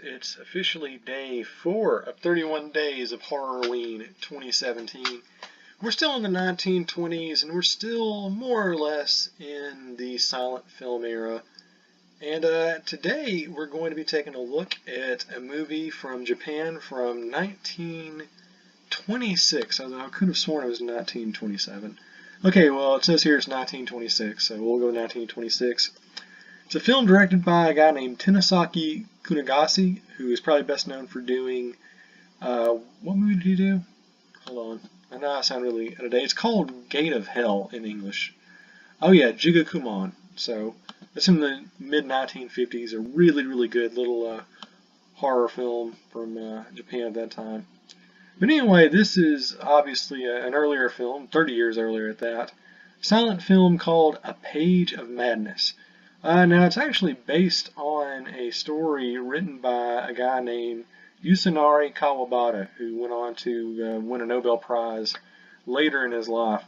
It's officially day 4 of 31 Days of Horror-Ween 2017. We're still in the 1920s, and we're still more or less in the silent film era. And today we're going to be taking a look at a movie from Japan from 1926. I could have sworn it was 1927. Okay, well, it says here it's 1926, so we'll go 1926. It's a film directed by a guy named Tenosaki Kunigase, who is probably best known for doing, what movie did he do? Hold on. I know I sound really out of date. It's called Gate of Hell in English. Oh yeah, Jigakumon. So, it's in the mid-1950s, a really, really good little horror film from Japan at that time. But anyway, this is obviously an earlier film, 30 years earlier at that. Silent film called A Page of Madness. Now, it's actually based on a story written by a guy named Yusunari Kawabata, who went on to win a Nobel Prize later in his life.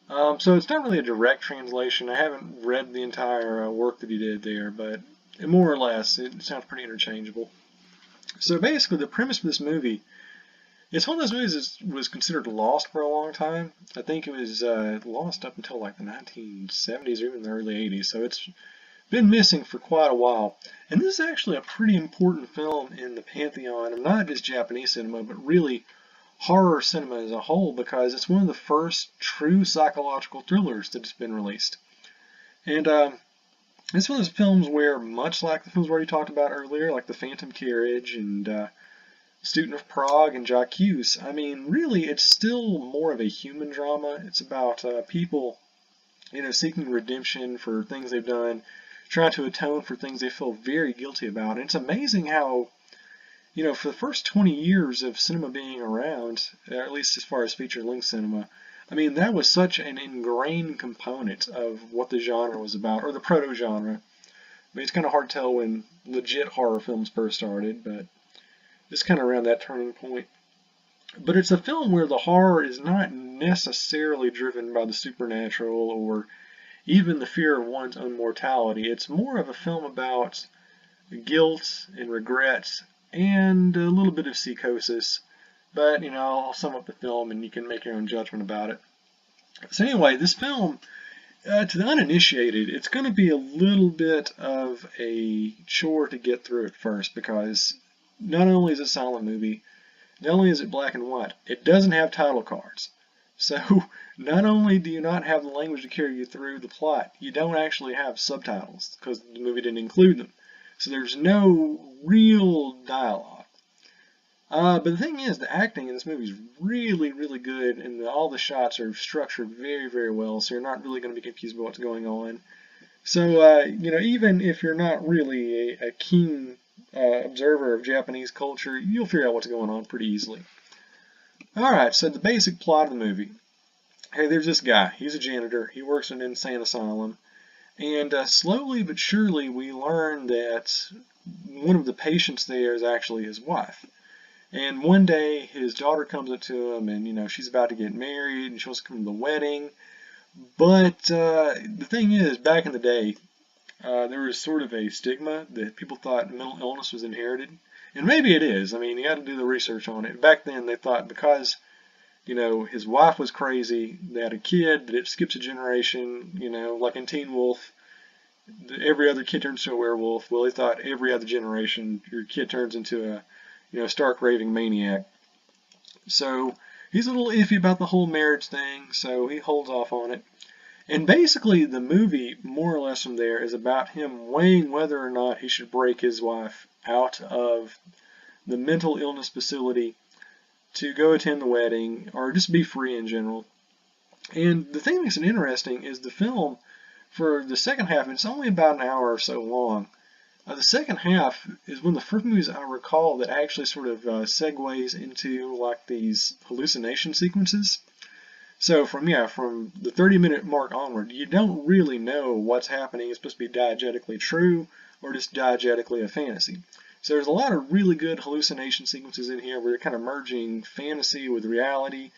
So it's not really a direct translation. I haven't read the entire work that he did there, but more or less, it sounds pretty interchangeable. So basically, the premise of this movie, it's one of those movies that was considered lost for a long time. I think it was lost up until like the 1970s or even the early 80s, so it's been missing for quite a while. And this is actually a pretty important film in the pantheon of not just Japanese cinema, but really horror cinema as a whole, because it's one of the first true psychological thrillers that's been released. And it's one of those films where, much like the films we already talked about earlier, like The Phantom Carriage and Student of Prague and J'accuse, I mean, really, it's still more of a human drama. It's about people, seeking redemption for things they've done, trying to atone for things they feel very guilty about. And it's amazing how, for the first 20 years of cinema being around, or at least as far as feature-length cinema, I mean, that was such an ingrained component of what the genre was about, or the proto-genre. I mean, it's kind of hard to tell when legit horror films first started, but it's kind of around that turning point. But it's a film where the horror is not necessarily driven by the supernatural or even the fear of one's own mortality. It's more of a film about guilt and regret and a little bit of psychosis. But, I'll sum up the film and you can make your own judgment about it. So anyway, this film, to the uninitiated, it's going to be a little bit of a chore to get through at first, because not only is it a silent movie, not only is it black and white, it doesn't have title cards. So not only do you not have the language to carry you through the plot, you don't actually have subtitles because the movie didn't include them. So there's no real dialogue. But the thing is, the acting in this movie is really, really good, and all the shots are structured very, very well, so you're not really going to be confused about what's going on. So, even if you're not really a keen observer of Japanese culture, you'll figure out what's going on pretty easily. Alright, so the basic plot of the movie. Hey, there's this guy. He's a janitor. He works in an insane asylum. And slowly but surely we learn that one of the patients there is actually his wife. And one day his daughter comes up to him and, she's about to get married and she wants to come to the wedding. But the thing is, back in the day, there was sort of a stigma that people thought mental illness was inherited. And maybe it is. I mean, you got to do the research on it. Back then, they thought because, his wife was crazy, they had a kid, that it skips a generation, like in Teen Wolf, every other kid turns into a werewolf. Well, they thought every other generation, your kid turns into a stark raving maniac. So, he's a little iffy about the whole marriage thing, so he holds off on it. And basically, the movie, more or less from there, is about him weighing whether or not he should break his wife out of the mental illness facility to go attend the wedding, or just be free in general. And the thing that makes it interesting is the film, for the second half, it's only about an hour or so long. The second half is one of the first movies I recall that actually sort of segues into like these hallucination sequences. So from the 30-minute mark onward, you don't really know what's happening. It's supposed to be diegetically true or just diegetically a fantasy. So there's a lot of really good hallucination sequences in here where you're kind of merging fantasy with reality.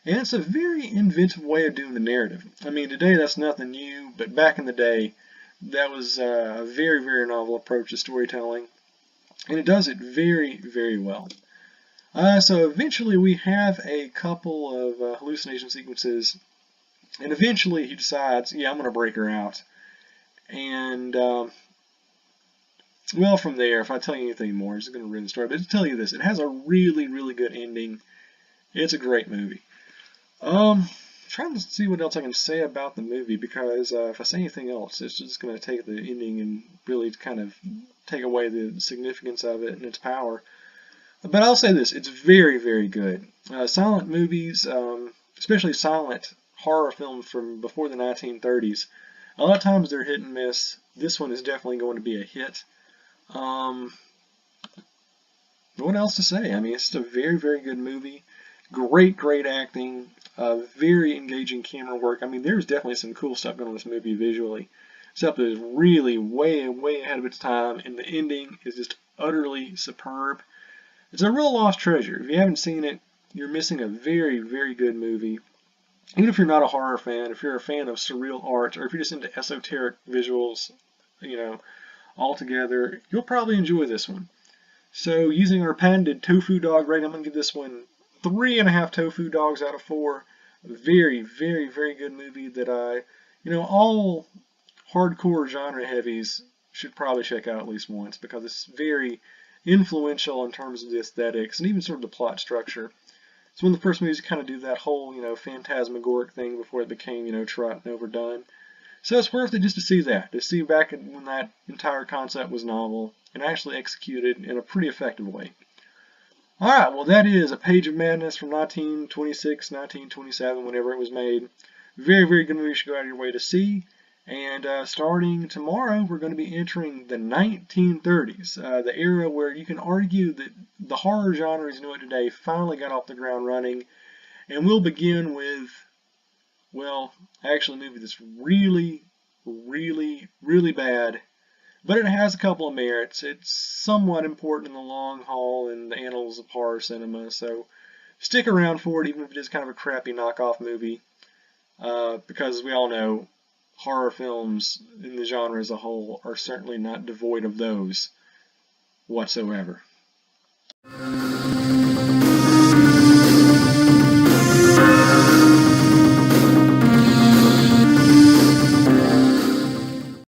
And it's a very inventive way of doing the narrative. I mean, today that's nothing new, but back in the day, that was a very, very novel approach to storytelling. and it does it very, very well. So eventually we have a couple of hallucination sequences, and eventually he decides, yeah, I'm going to break her out. And, well, from there, if I tell you anything more, it's going to ruin the story. But to tell you this, it has a really, really good ending. It's a great movie. Trying to see what else I can say about the movie, because if I say anything else, it's just going to take the ending and really kind of take away the significance of it and its power. But I'll say this, it's very, very good. Silent movies, especially silent horror films from before the 1930s, a lot of times they're hit and miss. This one is definitely going to be a hit. What else to say? I mean, it's just a very, very good movie. Great, great acting. Very engaging camera work. I mean, there's definitely some cool stuff going on in this movie visually. Stuff that is really way, way ahead of its time, and the ending is just utterly superb. It's a real lost treasure. If you haven't seen it, you're missing a very, very good movie. Even if you're not a horror fan, if you're a fan of surreal art, or if you're just into esoteric visuals, you know, altogether, you'll probably enjoy this one. So, using our patented tofu dog rating, I'm going to give this one 3.5 tofu dogs out of 4. A very, very, very good movie that all hardcore genre heavies should probably check out at least once, because it's very influential in terms of the aesthetics and even sort of the plot structure. It's one of the first movies to kind of do that whole, phantasmagoric thing before it became, trite and overdone. So it's worth it just to see that, to see back when that entire concept was novel and actually executed in a pretty effective way. Alright, well that is A Page of Madness from 1926, 1927, whenever it was made. Very, very good movie you should go out of your way to see. And starting tomorrow, we're going to be entering the 1930s, the era where you can argue that the horror genre as you know it today finally got off the ground running. And we'll begin with, well, actually a movie that's really, really, really bad, but it has a couple of merits. It's somewhat important in the long haul in the annals of horror cinema, so stick around for it, even if it is kind of a crappy knockoff movie, because as we all know, horror films in the genre as a whole are certainly not devoid of those whatsoever.